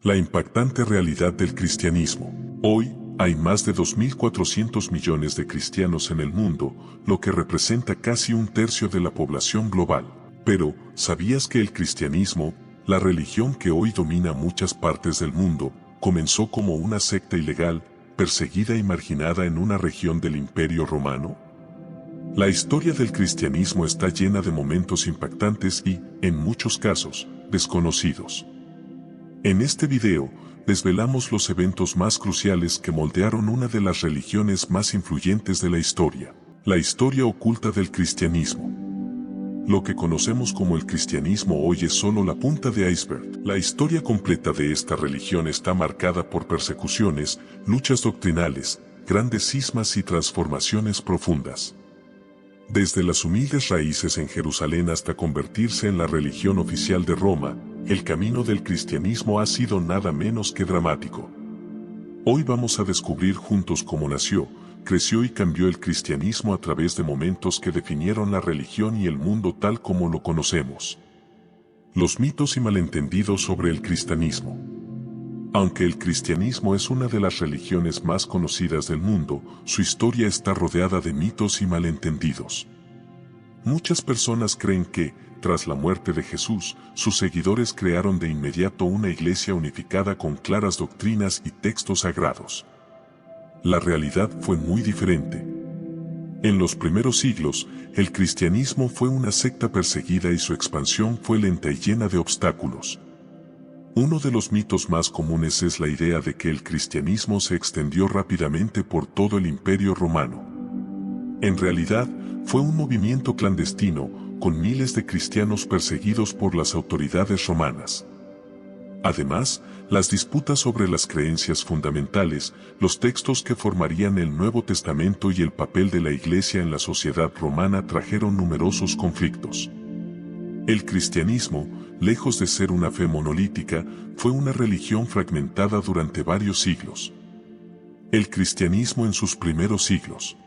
La impactante realidad del cristianismo. Hoy, hay más de 2.400 millones de cristianos en el mundo, lo que representa casi un tercio de la población global. Pero, ¿sabías que el cristianismo, la religión que hoy domina muchas partes del mundo, comenzó como una secta ilegal, perseguida y marginada en una región del Imperio Romano? La historia del cristianismo está llena de momentos impactantes y, en muchos casos, desconocidos. En este video, desvelamos los eventos más cruciales que moldearon una de las religiones más influyentes de la historia oculta del cristianismo. Lo que conocemos como el cristianismo hoy es solo la punta de iceberg. La historia completa de esta religión está marcada por persecuciones, luchas doctrinales, grandes cismas y transformaciones profundas. Desde las humildes raíces en Jerusalén hasta convertirse en la religión oficial de Roma, el camino del cristianismo ha sido nada menos que dramático. Hoy vamos a descubrir juntos cómo nació, creció y cambió el cristianismo a través de momentos que definieron la religión y el mundo tal como lo conocemos. Los mitos y malentendidos sobre el cristianismo. Aunque el cristianismo es una de las religiones más conocidas del mundo, su historia está rodeada de mitos y malentendidos. Muchas personas creen que, tras la muerte de Jesús, sus seguidores crearon de inmediato una iglesia unificada con claras doctrinas y textos sagrados. La realidad fue muy diferente. En los primeros siglos, el cristianismo fue una secta perseguida y su expansión fue lenta y llena de obstáculos. Uno de los mitos más comunes es la idea de que el cristianismo se extendió rápidamente por todo el Imperio Romano. En realidad, fue un movimiento clandestino, con miles de cristianos perseguidos por las autoridades romanas. Además, las disputas sobre las creencias fundamentales, los textos que formarían el Nuevo Testamento y el papel de la Iglesia en la sociedad romana trajeron numerosos conflictos. El cristianismo, lejos de ser una fe monolítica, fue una religión fragmentada durante varios siglos. El cristianismo en sus primeros siglos.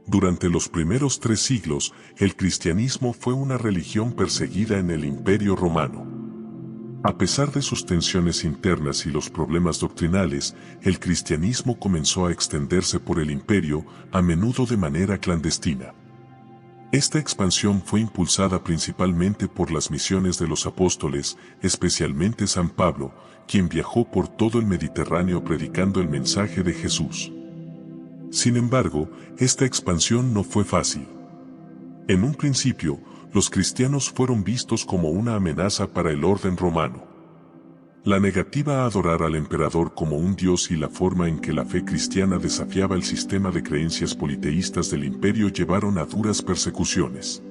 Durante los primeros 3 siglos, el cristianismo fue una religión perseguida en el Imperio Romano. A pesar de sus tensiones internas y los problemas doctrinales, el cristianismo comenzó a extenderse por el imperio, a menudo de manera clandestina. Esta expansión fue impulsada principalmente por las misiones de los apóstoles, especialmente San Pablo, quien viajó por todo el Mediterráneo predicando el mensaje de Jesús. Sin embargo, esta expansión no fue fácil. En un principio, los cristianos fueron vistos como una amenaza para el orden romano. La negativa a adorar al emperador como un dios y la forma en que la fe cristiana desafiaba el sistema de creencias politeístas del imperio llevaron a duras persecuciones.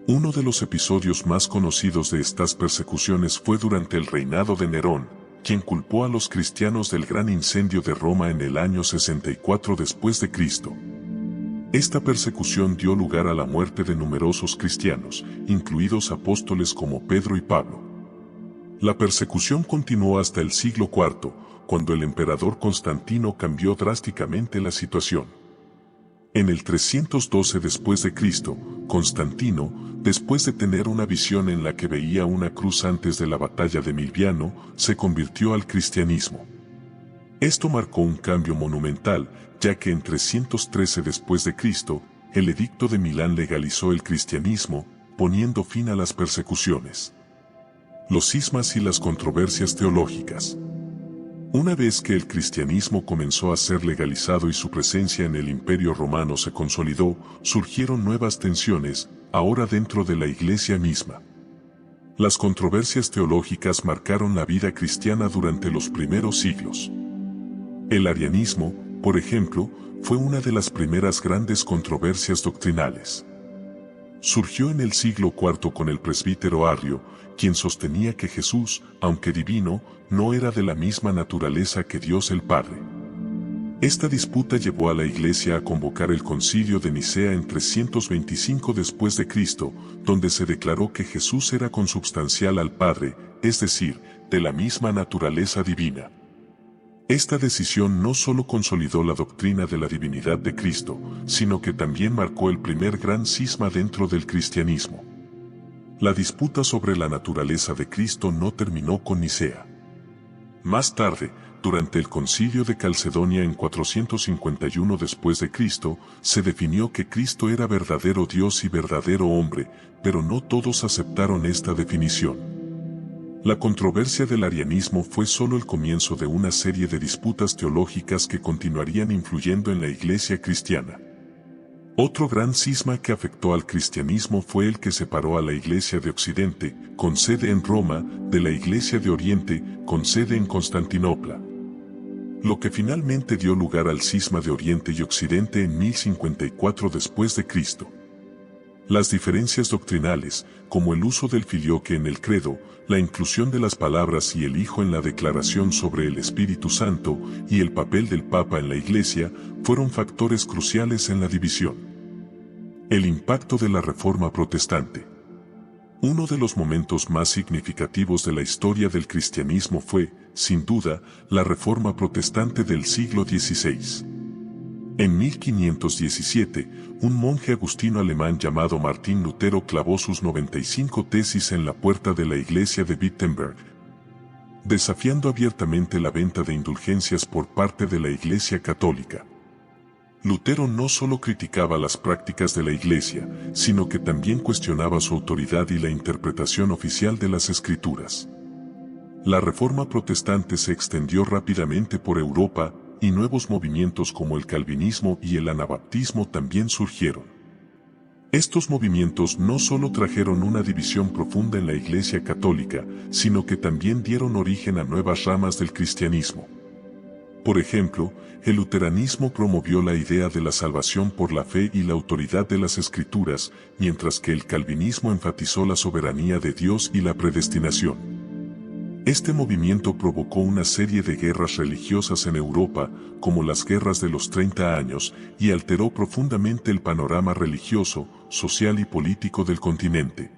Uno de los episodios más conocidos de estas persecuciones fue durante el reinado de Nerón, quien culpó a los cristianos del gran incendio de Roma en el año 64 después de Cristo. Esta persecución dio lugar a la muerte de numerosos cristianos, incluidos apóstoles como Pedro y Pablo. La persecución continuó hasta el siglo IV, cuando el emperador Constantino cambió drásticamente la situación. En el 312 después de Cristo, Constantino, después de tener una visión en la que veía una cruz antes de la batalla de Milviano, se convirtió al cristianismo. Esto marcó un cambio monumental, ya que en 313 después de Cristo, el Edicto de Milán legalizó el cristianismo, poniendo fin a las persecuciones. Los cismas y las controversias teológicas. Una vez que el cristianismo comenzó a ser legalizado y su presencia en el Imperio Romano se consolidó, surgieron nuevas tensiones, ahora dentro de la Iglesia misma. Las controversias teológicas marcaron la vida cristiana durante los primeros siglos. El arianismo, por ejemplo, fue una de las primeras grandes controversias doctrinales. Surgió en el siglo IV con el presbítero Arrio, quien sostenía que Jesús, aunque divino, no era de la misma naturaleza que Dios el Padre. Esta disputa llevó a la Iglesia a convocar el Concilio de Nicea en 325 después de Cristo, donde se declaró que Jesús era consubstancial al Padre, es decir, de la misma naturaleza divina. Esta decisión no solo consolidó la doctrina de la divinidad de Cristo, sino que también marcó el primer gran cisma dentro del cristianismo. La disputa sobre la naturaleza de Cristo no terminó con Nicea. Más tarde, durante el Concilio de Calcedonia en 451 después de Cristo, se definió que Cristo era verdadero Dios y verdadero hombre, pero no todos aceptaron esta definición. La controversia del arianismo fue solo el comienzo de una serie de disputas teológicas que continuarían influyendo en la Iglesia cristiana. Otro gran cisma que afectó al cristianismo fue el que separó a la Iglesia de Occidente, con sede en Roma, de la Iglesia de Oriente, con sede en Constantinopla. Lo que finalmente dio lugar al cisma de Oriente y Occidente en 1054 después de Cristo. Las diferencias doctrinales, como el uso del filioque en el credo, la inclusión de las palabras y el Hijo en la declaración sobre el Espíritu Santo y el papel del Papa en la Iglesia, fueron factores cruciales en la división. El impacto de la Reforma Protestante. Uno de los momentos más significativos de la historia del cristianismo fue, sin duda, la Reforma Protestante del siglo XVI. En 1517, un monje agustino alemán llamado Martín Lutero clavó sus 95 tesis en la puerta de la iglesia de Wittenberg, desafiando abiertamente la venta de indulgencias por parte de la Iglesia Católica. Lutero no solo criticaba las prácticas de la Iglesia, sino que también cuestionaba su autoridad y la interpretación oficial de las Escrituras. La Reforma Protestante se extendió rápidamente por Europa, y nuevos movimientos como el calvinismo y el anabaptismo también surgieron. Estos movimientos no solo trajeron una división profunda en la Iglesia Católica, sino que también dieron origen a nuevas ramas del cristianismo. Por ejemplo, el luteranismo promovió la idea de la salvación por la fe y la autoridad de las Escrituras, mientras que el calvinismo enfatizó la soberanía de Dios y la predestinación. Este movimiento provocó una serie de guerras religiosas en Europa, como las guerras de los 30 años, y alteró profundamente el panorama religioso, social y político del continente.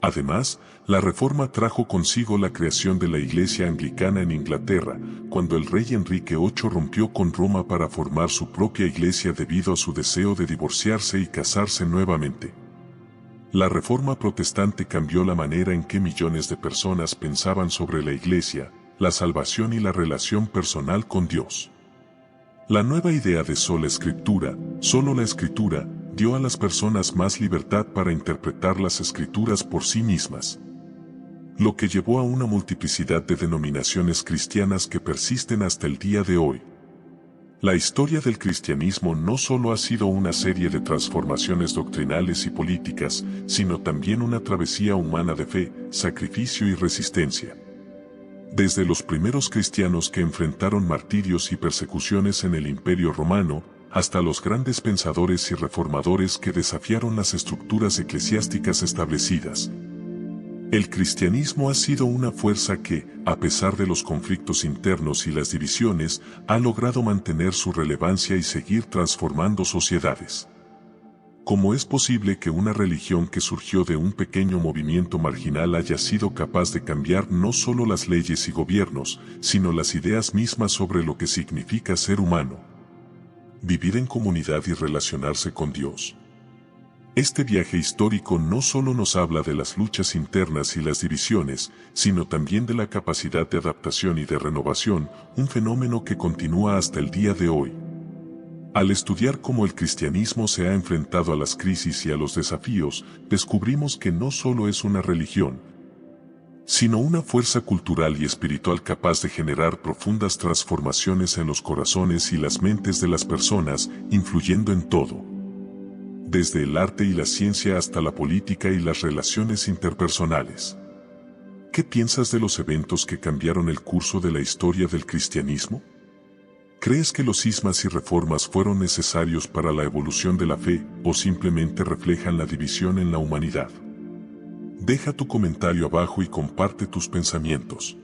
Además, la Reforma trajo consigo la creación de la Iglesia Anglicana en Inglaterra, cuando el rey Enrique VIII rompió con Roma para formar su propia iglesia debido a su deseo de divorciarse y casarse nuevamente. La Reforma Protestante cambió la manera en que millones de personas pensaban sobre la Iglesia, la salvación y la relación personal con Dios. La nueva idea de sola Escritura, solo la Escritura, dio a las personas más libertad para interpretar las Escrituras por sí mismas, lo que llevó a una multiplicidad de denominaciones cristianas que persisten hasta el día de hoy. La historia del cristianismo no solo ha sido una serie de transformaciones doctrinales y políticas, sino también una travesía humana de fe, sacrificio y resistencia. Desde los primeros cristianos que enfrentaron martirios y persecuciones en el Imperio Romano, hasta los grandes pensadores y reformadores que desafiaron las estructuras eclesiásticas establecidas. El cristianismo ha sido una fuerza que, a pesar de los conflictos internos y las divisiones, ha logrado mantener su relevancia y seguir transformando sociedades. ¿Cómo es posible que una religión que surgió de un pequeño movimiento marginal haya sido capaz de cambiar no solo las leyes y gobiernos, sino las ideas mismas sobre lo que significa ser humano? Vivir en comunidad y relacionarse con Dios. Este viaje histórico no solo nos habla de las luchas internas y las divisiones, sino también de la capacidad de adaptación y de renovación, un fenómeno que continúa hasta el día de hoy. Al estudiar cómo el cristianismo se ha enfrentado a las crisis y a los desafíos, descubrimos que no solo es una religión, sino una fuerza cultural y espiritual capaz de generar profundas transformaciones en los corazones y las mentes de las personas, influyendo en todo, desde el arte y la ciencia hasta la política y las relaciones interpersonales. ¿Qué piensas de los eventos que cambiaron el curso de la historia del cristianismo? ¿Crees que los cismas y reformas fueron necesarios para la evolución de la fe o simplemente reflejan la división en la humanidad? Deja tu comentario abajo y comparte tus pensamientos.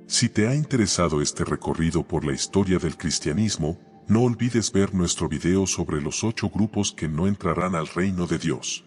Si te ha interesado este recorrido por la historia del cristianismo, no olvides ver nuestro video sobre los 8 grupos que no entrarán al reino de Dios.